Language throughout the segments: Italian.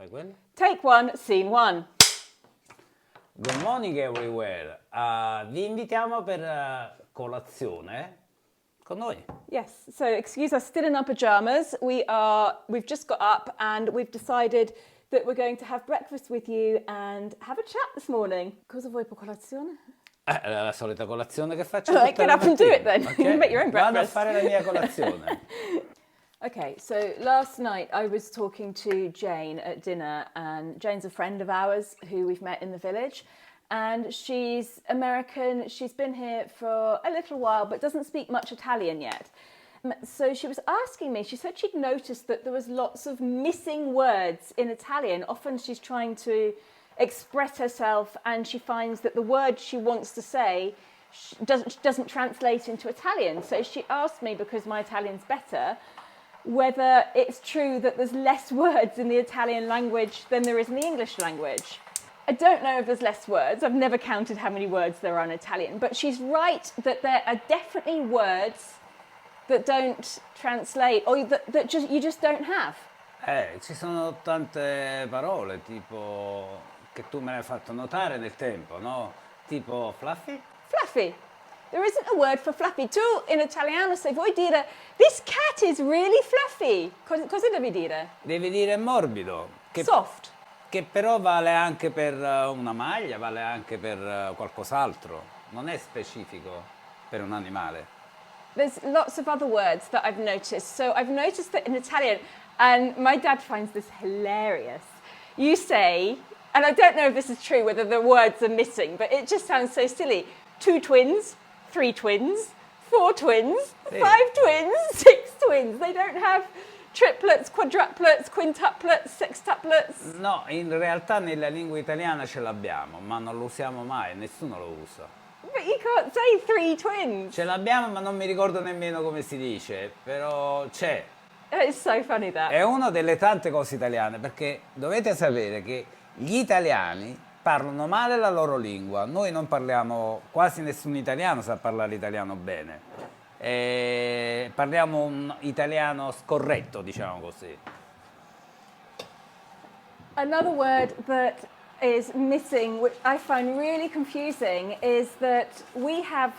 Fai quello? Take one, scene one. Good morning everywhere. Vi invitiamo per colazione con noi. Yes, so excuse us, still in our pajamas. We've just got up and we've decided that we're going to have breakfast with you and have a chat this morning. Cosa vuoi per colazione? La solita colazione che faccio Right, tutte get le up and do it mattine, then. ok? You make your own Vado a breakfast. fare la mia colazione. Okay, so last night I was talking to Jane at dinner, and Jane's a friend of ours who we've met in the village, and she's American. She's been here for a little while but doesn't speak much Italian yet. So she was asking me, she said she'd noticed that there was lots of missing words in Italian. Often she's trying to express herself and she finds that the word she wants to say doesn't translate into Italian. So she asked me, because my Italian's better, whether it's true that there's less words in the Italian language than there is in the English language. I don't know if there's less words. I've never counted how many words there are in Italian, but she's right that there are definitely words that don't translate or that you just don't have. Ci sono tante parole, tipo, che tu me ne hai fatto notare nel tempo, no? Tipo fluffy? Fluffy. There isn't a word for fluffy. Tu in italiano se vuoi dire this cat is really fluffy, cosa devi dire? Devi dire morbido. Che, Soft. Che però vale anche per una maglia, vale anche per qualcos'altro. Non è specifico per un animale. There's lots of other words that I've noticed. So I've noticed that in Italian, and my dad finds this hilarious, you say, and I don't know if this is true, whether the words are missing, but it just sounds so silly. 2 twins, 3 twins, 4 twins, 5 twins, 6 twins. They don't have triplets, quadruplets, quintuplets, sextuplets. No, in realtà nella lingua italiana ce l'abbiamo, ma non lo usiamo mai, nessuno lo usa. But you can't say 3 twins. Ce l'abbiamo, ma non mi ricordo nemmeno come si dice, però c'è. It's so funny that. È una delle tante cose italiane, perché dovete sapere che gli italiani parlano male la loro lingua. Noi non parliamo, quasi nessun italiano sa parlare italiano bene. Parliamo un italiano scorretto, diciamo così. Another word that is missing, which I find really confusing, is that we have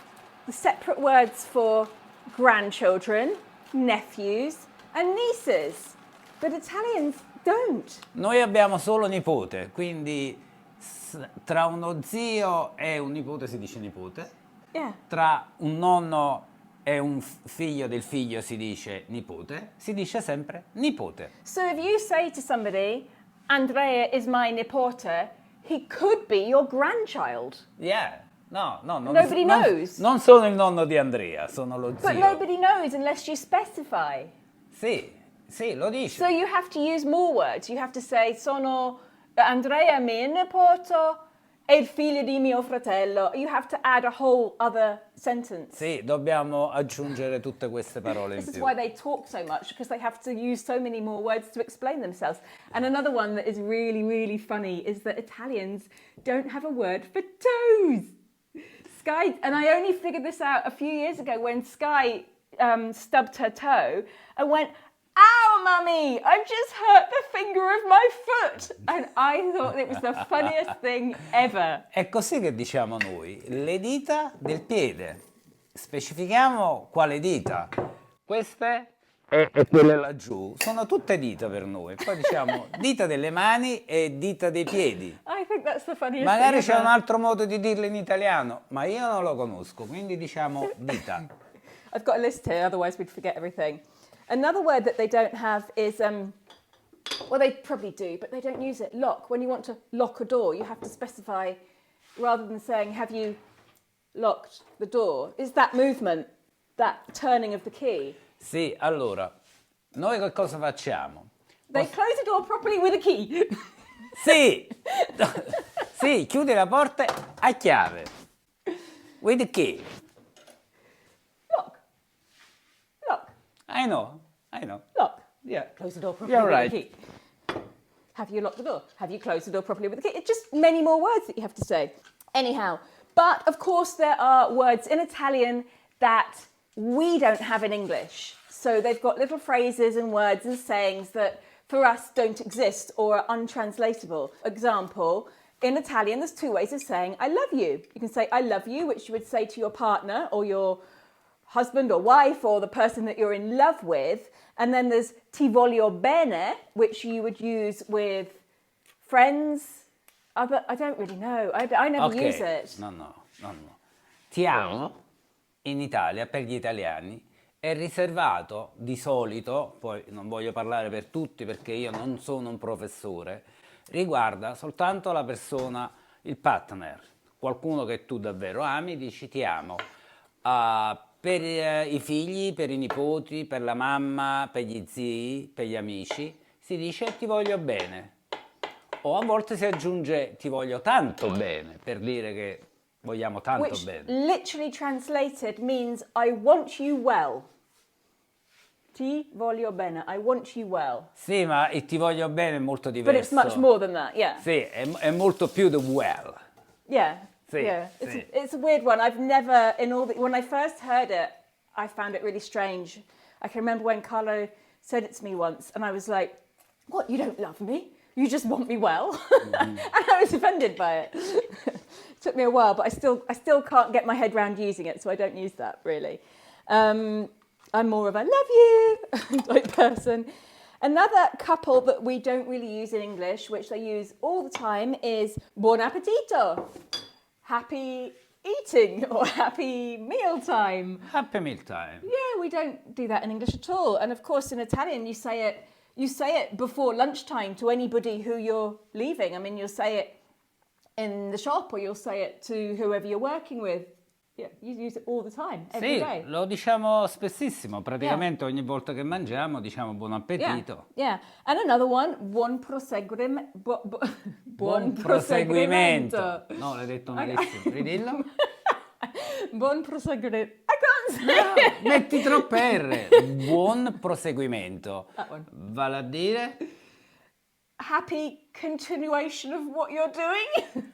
separate words for grandchildren, nephews, and nieces, but Italians don't. Noi abbiamo solo nipote, quindi tra uno zio e un nipote si dice nipote. Yeah. Tra un nonno e un figlio del figlio si dice nipote, si dice sempre nipote. So if you say to somebody, Andrea is my nipote, he could be your grandchild. Yeah. No, Nobody knows. Non sono il nonno di Andrea, sono lo zio. But nobody knows unless you specify. Sì, lo dice. So you have to use more words. You have to say, sono Andrea mio nipote e il figlio di mio fratello. You have to add a whole other sentence. Sì, dobbiamo aggiungere tutte queste parole in This is più. why they talk so much, because they have to use so many more words to explain themselves. And another one that is really, really funny is that Italians don't have a word for toes. Sky, and I only figured this out a few years ago when Sky stubbed her toe and went, "Ow, mummy, I've just hurt the finger of my foot." And I thought it was the funniest thing ever. È così che diciamo noi, le dita del piede. Specifichiamo quale dita. Queste e quelle laggiù sono tutte dita per noi. Poi diciamo dita delle mani e dita dei piedi. I think that's the funniest Magari thing c'è un ever. altro modo di dirlo in italiano, ma io non lo conosco, quindi diciamo dita. I've got a list here, otherwise we'd forget everything. Another word that they don't have is, well, they probably do, but they don't use it. Lock. When you want to lock a door, you have to specify, rather than saying, have you locked the door? Is that movement, that turning of the key? Sì, allora, noi che cosa facciamo? They close the door properly with a key. Sì, sì, chiudi la porta a chiave. With the key. Lock. I know. Lock. Yeah. Close the door properly You're with right. a key. Have you locked the door? Have you closed the door properly with a key? It's just many more words that you have to say. Anyhow, but of course there are words in Italian that we don't have in English. So they've got little phrases and words and sayings that for us don't exist or are untranslatable. Example, in Italian, there's two ways of saying I love you. You can say I love you, which you would say to your partner or your husband or wife or the person that you're in love with. And then there's ti voglio bene, which you would use with friends. I don't really know. I never use it. No. Ti amo, in Italia, per gli italiani, è riservato di solito, poi non voglio parlare per tutti perché io non sono un professore, riguarda soltanto la persona, il partner, qualcuno che tu davvero ami, dici ti amo. Per i figli, per i nipoti, per la mamma, per gli zii, per gli amici, si dice ti voglio bene. O a volte si aggiunge ti voglio tanto bene, per dire che vogliamo tanto Which bene. literally translated means I want you well. Ti voglio bene, I want you well. Sì, ma il ti voglio bene è molto diverso. But it's much more than that, yeah. Sì, è molto più di well. Yeah. Sì, yeah. sì. It's a weird one. I've never, when I first heard it, I found it really strange. I can remember when Carlo said it to me once, and I was like, what, you don't love me? You just want me well? And I was offended by it. It took me a while, but I still can't get my head around using it, so I don't use that, really. I'm more of a love you type person. Another couple that we don't really use in English, which they use all the time, is buon appetito. Happy eating or happy meal time. Happy meal time. Yeah, we don't do that in English at all. And of course, in Italian, you say it before lunchtime to anybody who you're leaving. I mean, you'll say it in the shop or you'll say it to whoever you're working with. Yeah, you use it all the time, every day. Sì, lo diciamo spessissimo. Praticamente ogni volta che mangiamo diciamo buon appetito. Yeah. And another one, buon proseguimento. No, l'hai detto malissimo. Ridillo. Buon proseguimento. I can't say No, it. metti troppe R. Buon proseguimento. That one. Vale a dire? Happy continuation of what you're doing.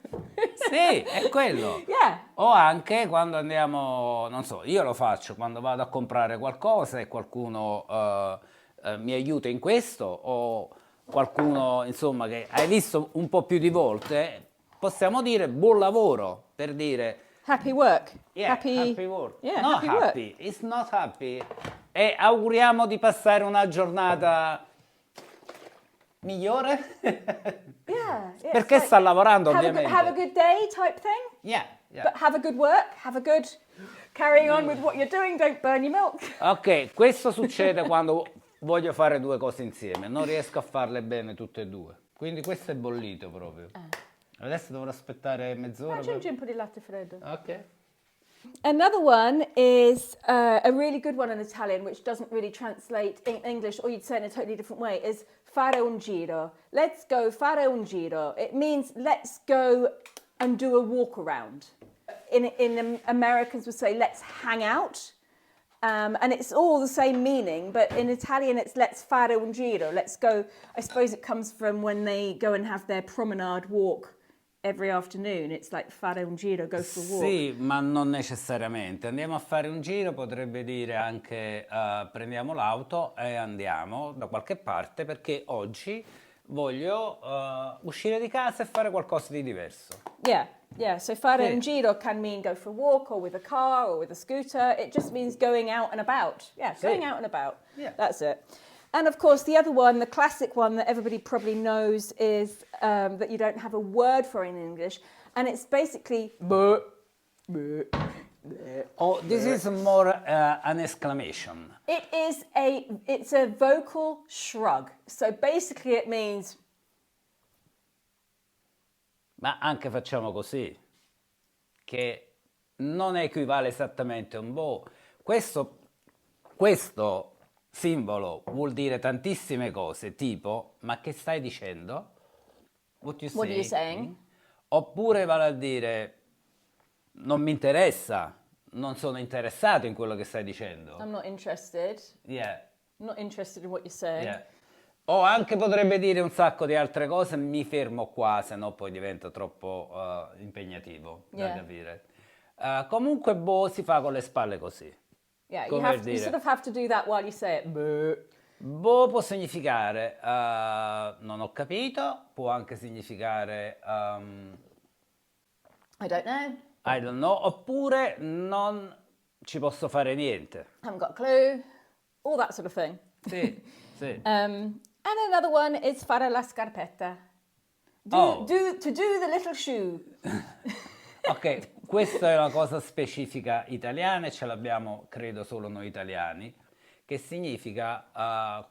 Sì, è quello. Yeah. O anche quando andiamo, non so, io lo faccio quando vado a comprare qualcosa e qualcuno mi aiuta in questo o qualcuno, insomma, che hai visto un po' più di volte, possiamo dire buon lavoro, per dire Happy work. yeah, happy work. Yeah, No happy work. happy, it's not happy. E auguriamo di passare una giornata migliore. Yeah. it's Perché like, sta lavorando, have ovviamente. have a good day type thing. Yeah. But have a good work, have a good carrying on with what you're doing, don't burn your milk. Ok, questo succede quando voglio fare due cose insieme, non riesco a farle bene tutte e due. Quindi questo è bollito proprio. Adesso dovrò aspettare mezz'ora. Aggiungi un po' di latte freddo. Ok. Another one is a really good one in Italian, which doesn't really translate in English, or you'd say it in a totally different way, is fare un giro. Let's go fare un giro. It means let's go and do a walk around. In Americans would say let's hang out. And it's all the same meaning, but in Italian it's let's fare un giro. Let's go. I suppose it comes from when they go and have their promenade walk every afternoon. It's like fare un giro, go for a walk. Sì, ma non necessariamente. Andiamo a fare un giro, potrebbe dire anche prendiamo l'auto e andiamo da qualche parte perché oggi voglio uscire di casa e fare qualcosa di diverso. Yeah. So fare Sì. un giro can mean go for a walk or with a car or with a scooter. It just means going out and about. Yeah, going out and about. Yeah. That's it. And of course, the other one, the classic one that everybody probably knows is that you don't have a word for in English. And it's basically buh, buh. Oh, this is more an exclamation. It's a vocal shrug. So basically it means Ma anche facciamo così, che non equivale esattamente a un boh. Questo simbolo vuol dire tantissime cose, tipo, ma che stai dicendo? What are you saying? Oppure vale a dire, non mi interessa, non sono interessato in quello che stai dicendo. I'm not interested. Yeah. I'm not interested in what you're saying. Yeah. O anche potrebbe dire un sacco di altre cose, mi fermo qua, se no poi diventa troppo impegnativo da capire. Comunque, boh, si fa con le spalle così. Yeah, Come you sort of have to do that while you say it. Buh. Boh può significare non ho capito, può anche significare I don't know. I don't know, oppure non ci posso fare niente. Haven't got a clue. All that sort of thing. Sì, sì. And another one is fare la scarpetta. Oh. To do the little shoe. Ok, questa è una cosa specifica italiana e ce l'abbiamo, credo, solo noi italiani, che significa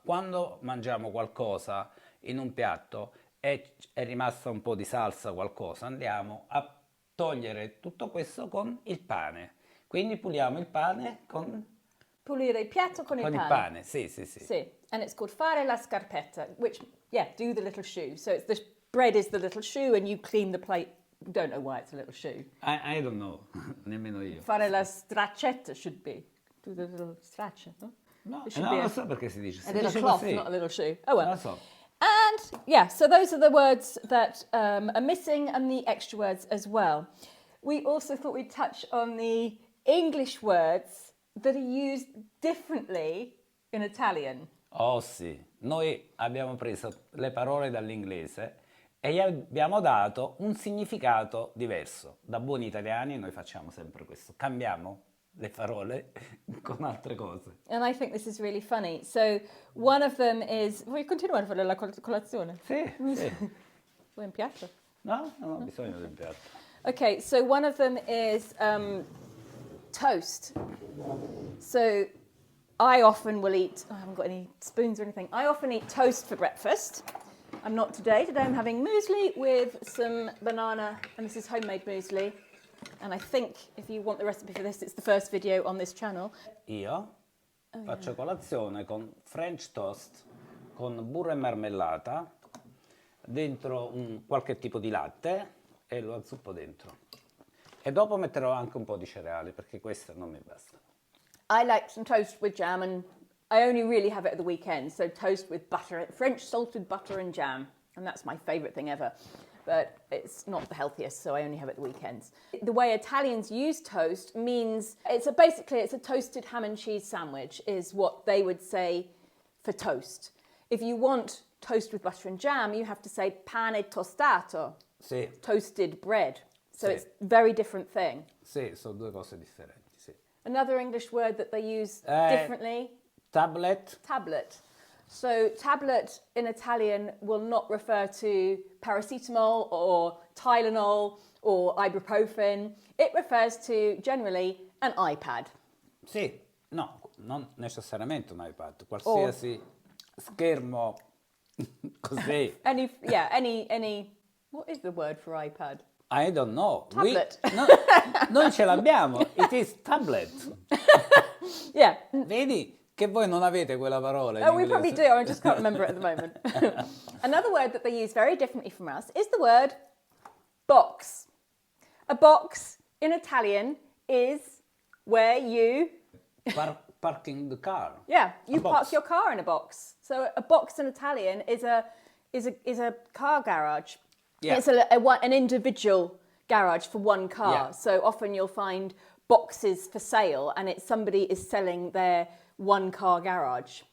quando mangiamo qualcosa in un piatto e è rimasta un po' di salsa, qualcosa, andiamo a togliere tutto questo con il pane. Quindi puliamo il pane con Pulire il piatto con il pane. Sì, sì, sì. Sì. And it's called fare la scarpetta, which, yeah, do the little shoe. So it's the bread is the little shoe and you clean the plate. Don't know why it's a little shoe. I don't know, nemmeno io. Fare la straccetta should be. Do the little straccia, no? No, It should non be lo so perché si dice. a Si little dice cloth, così. not a little shoe. Oh well. Non lo so. And yeah, so those are the words that are missing and the extra words as well. We also thought we'd touch on the English words that are used differently in Italian. Oh sì, noi abbiamo preso le parole dall'inglese e gli abbiamo dato un significato diverso. Da buoni italiani noi facciamo sempre questo, cambiamo le parole con altre cose. And I think this is really funny. So one of them is... Vuoi continuare a fare la colazione? Sì, sì. Vuoi un piatto? No, non ho bisogno del piatto. Okay, so one of them is toast. So I often will eat, I haven't got any spoons or anything, I often eat toast for breakfast. I'm not today. Today I'm having muesli with some banana, and this is homemade muesli. And I think if you want the recipe for this, it's the first video on this channel. Io faccio colazione con French toast, con burro e marmellata, dentro qualche tipo di latte e lo azzuppo dentro. E dopo metterò anche un po' di cereali perché questo non mi basta. I like some toast with jam, and I only really have it at the weekend. So toast with butter, French salted butter and jam. And that's my favourite thing ever. But it's not the healthiest, so I only have it at the weekends. The way Italians use toast means basically it's a toasted ham and cheese sandwich is what they would say for toast. If you want toast with butter and jam, you have to say pane tostato, Sì, toasted bread. So Sì. it's a very different thing. sì, sono due cose differenti, sì. Another English word that they use differently, Tablet, tablet. So tablet in Italian will not refer to paracetamol or Tylenol or ibuprofen. It refers to generally an iPad. sì, no, non necessariamente un iPad, qualsiasi schermo così. Any. What is the word for iPad? I don't know. Tablet. Noi ce l'abbiamo, it is tablet. Yeah. Vedi che voi non avete quella parola in Oh, we inglese. probably do. I just can't remember it at the moment. Another word that they use very differently from us is the word box. A box in Italian is where you Parking the car. Yeah, you box. park your car in a box. So a box in Italian is a car garage. Yeah. It's an individual garage for one car. Yeah. So often you'll find boxes for sale, and it's somebody is selling their one car garage.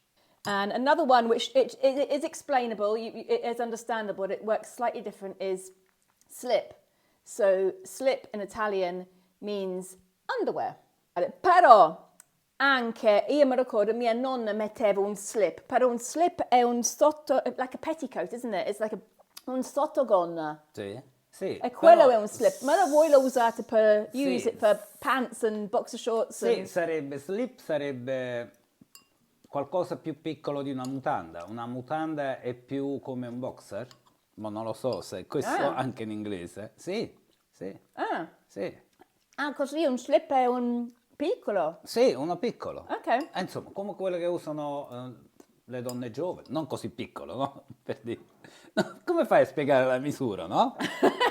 And another one which it is explainable, it is understandable, but it works slightly different, is slip. So slip in Italian means underwear. Però anche io mi ricordo mia nonna metteva un slip, però un slip è un sotto, like a petticoat, isn't it? It's like un sottogonna. Sì, sì. E quello però è un slip, ma voi lo usate per Sì. use it for pants and boxer shorts? Sì, And... slip sarebbe qualcosa più piccolo di una mutanda. Una mutanda è più come un boxer, ma non lo so se questo anche in inglese. Sì, sì, sì. Ah, così un slip è un piccolo? Sì, uno piccolo. Ok. Insomma, come quello che usano le donne giovani, non così piccolo, no? Per dire. No, come fai a spiegare la misura, no?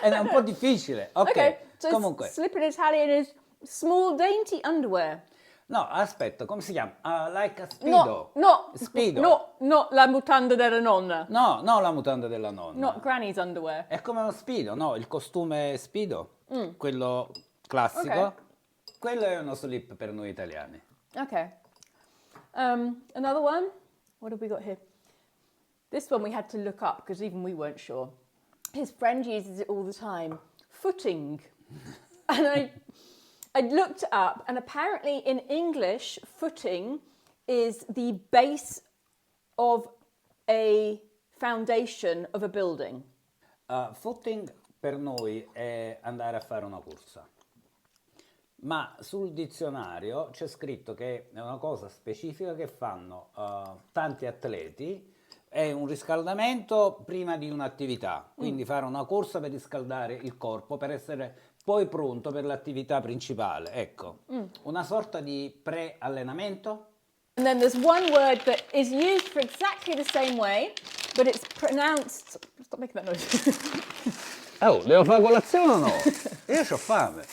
È un po' difficile. Ok, so comunque. slip in Italian is small dainty underwear. No, aspetta, come si chiama? Like a speedo. No, Speedo. no, la mutanda della nonna. No, la mutanda della nonna. Not granny's underwear. È come uno speedo, no? Il costume speedo, quello classico. Ok. Quello è uno slip per noi italiani. Okay. Another one? What have we got here? This one we had to look up because even we weren't sure. His friend uses it all the time. Footing. And I looked up, and apparently in English, footing is the base of a foundation of a building. Footing per noi è andare a fare una corsa, ma sul dizionario c'è scritto che è una cosa specifica che fanno tanti atleti, è un riscaldamento prima di un'attività, quindi fare una corsa per riscaldare il corpo per essere poi pronto per l'attività principale, ecco, una sorta di pre-allenamento. And then there's one word that is used for exactly the same way, but it's pronounced... Stop making that noise. Oh, devo fare colazione o no? Io ho fame.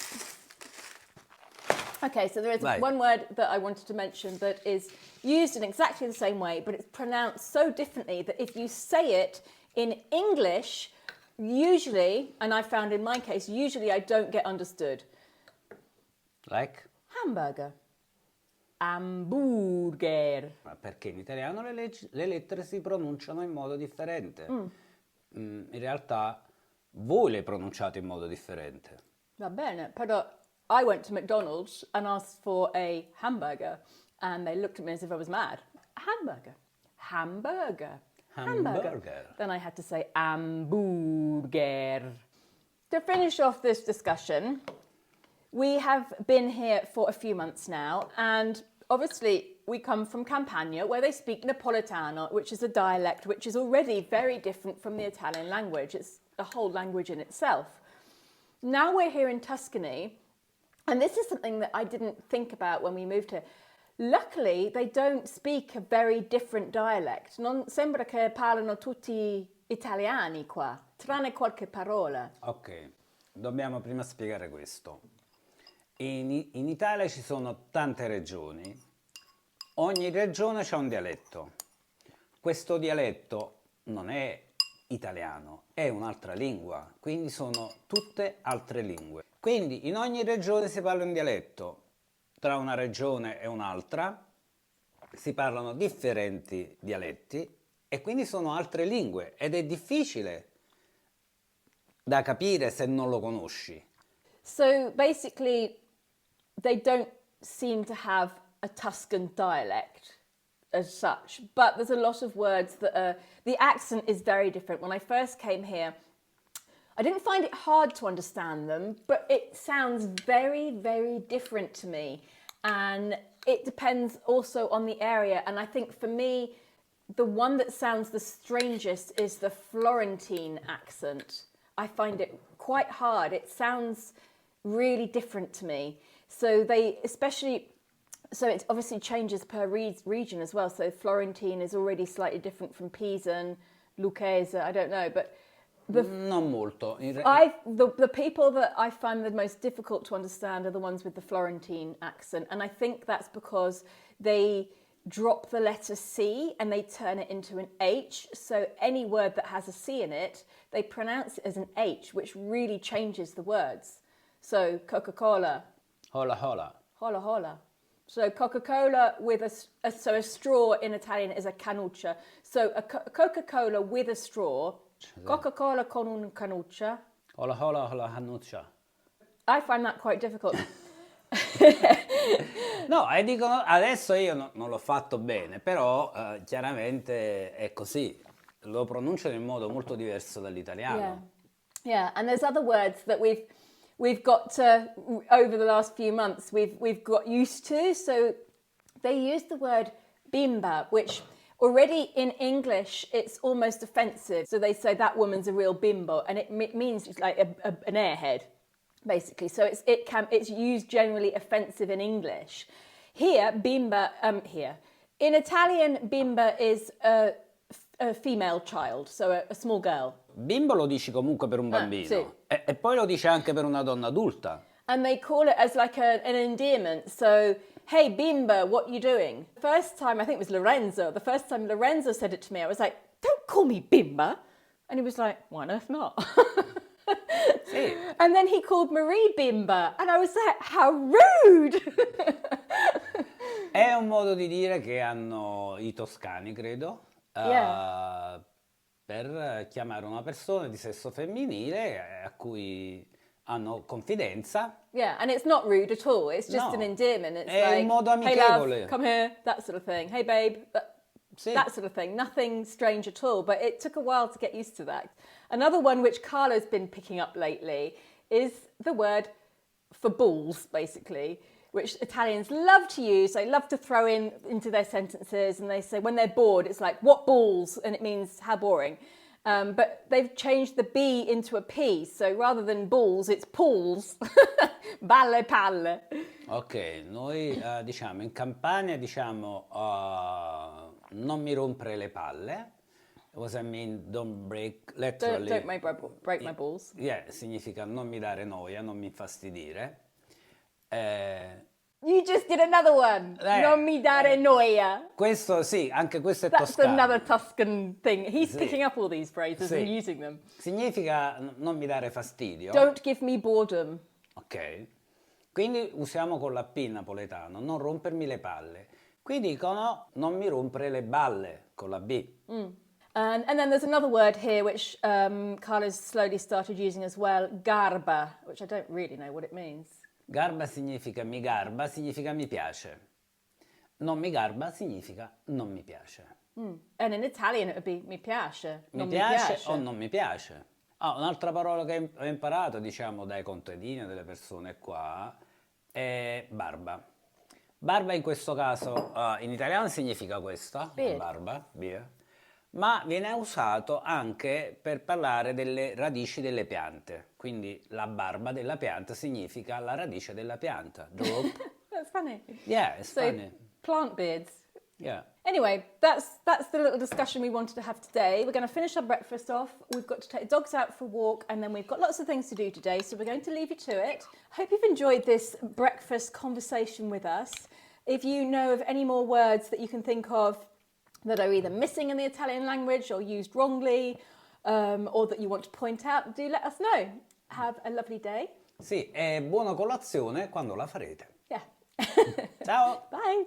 Okay, so there is Vai. one word that I wanted to mention that is used in exactly the same way, but it's pronounced so differently that if you say it in English, usually, and I found in my case, usually I don't get understood. Like? Hamburger. Hamburger. Ma perché in italiano le lettere si pronunciano in modo differente. In realtà voi le pronunciate in modo differente. Va bene, però I went to McDonald's and asked for a hamburger and they looked at me as if I was mad. Hamburger. Hamburger. Hamburger. Then I had to say Hamburger. To finish off this discussion, we have been here for a few months now, and obviously we come from Campania, where they speak Napolitano, which is a dialect which is already very different from the Italian language. It's a whole language in itself. Now we're here in Tuscany, and this is something that I didn't think about when we moved here. Luckily, they don't speak a very different dialect. Non sembra che parlano tutti italiani qua, tranne qualche parola. Ok, dobbiamo prima spiegare questo. In Italia ci sono tante regioni, ogni regione ha un dialetto. Questo dialetto non è italiano, è un'altra lingua, quindi sono tutte altre lingue. Quindi in ogni regione si parla un dialetto, tra una regione e un'altra si parlano differenti dialetti e quindi sono altre lingue ed è difficile da capire se non lo conosci. So basically, they don't seem to have a Tuscan dialect as such, but there's a lot of words that are, the accent is very different. When I first came here, I didn't find it hard to understand them, but it sounds very, very different to me. And it depends also on the area. And I think for me, the one that sounds the strangest is the Florentine accent. I find it quite hard. It sounds really different to me. So they, especially, so it obviously changes per region as well. So Florentine is already slightly different from Pisan, Lucchese, I don't know, but non molto. the people that I find the most difficult to understand are the ones with the Florentine accent, and I think that's because they drop the letter C and they turn it into an H. So any word that has a C in it, they pronounce it as an H, which really changes the words. So Coca-Cola. Hola hola. Hola hola. So Coca-Cola with a straw in Italian is a canuccia. So a Coca-Cola with a straw. Coca-Cola con una canuccia. Hola hola hola canuccia. I find that quite difficult. No, e dicono, adesso io non l'ho fatto bene, però chiaramente è così. Lo pronunciano in modo molto diverso dall'italiano. Yeah, and there's other words that we've got to, over the last few months, we've got used to. So they use the word bimba, which already in English it's almost offensive. So they say that woman's a real bimbo, and it means it's like an airhead, basically. So it's used generally offensive in English. Here, bimba, in Italian, bimba is a female child, so a small girl. Bimbo lo dici comunque per un bambino, sì. e poi lo dici anche per una donna adulta. And they call it as like an endearment. So, hey, bimbo, what you doing? First time, I think it was Lorenzo. The first time Lorenzo said it to me, I was like, don't call me bimba. And he was like, why on earth not? Sì. And then he called Marie bimba. And I was like, how rude. È un modo di dire che hanno i toscani, credo, Yeah. per chiamare una persona di sesso femminile a cui hanno confidenza. Yeah, and it's not rude at all. It's just an No, endearment. It's è un like, modo hey love, amichevole. come here, that sort of thing. Hey babe, Sì. that sort of thing. Nothing strange at all, but it took a while to get used to that. Another one which Carlo's been picking up lately is the word for balls, basically, which Italians love to use. They love to throw into their sentences, and they say when they're bored, it's like, what balls? And it means how boring. But they've changed the B into a P, so rather than balls, it's pools. Balle palle. Ok, noi diciamo in Campania diciamo non mi rompere le palle. What I mean, don't break, literally. Don't break my balls. Yeah, significa non mi dare noia, non mi infastidire. You just did another one. Non mi dare noia. Questo sì, anche questo è That's toscano. another Tuscan thing. He's Sì. picking up all these phrases Sì. and using them. Significa non mi dare fastidio. Don't give me boredom. Ok. Quindi usiamo con la P in napoletano, non rompermi le palle. Qui dicono non mi rompere le balle con la B. And then there's another word here which Carlo's slowly started using as well, garba, which I don't really know what it means. Garba significa mi piace. Non mi garba significa non mi piace. And in Italian it would be mi piace. Mi Non piace o non mi piace. Un'altra parola che ho imparato, diciamo, dai contadini, delle persone qua, è barba. Barba in questo caso, in italiano significa questo, Beard. barba, beard, ma viene usato anche per parlare delle radici delle piante. Quindi la barba della pianta significa la radice della pianta. Droop. That's funny. Yeah, it's So funny. plant beards. Yeah. Anyway, that's the little discussion we wanted to have today. We're going to finish our breakfast off. We've got to take the dogs out for a walk, and then we've got lots of things to do today, so we're going to leave you to it. Hope you've enjoyed this breakfast conversation with us. If you know of any more words that you can think of that are either missing in the Italian language or used wrongly, or that you want to point out, do let us know. Have a lovely day. Sì, e buona colazione quando la farete. Yeah. Ciao! Bye.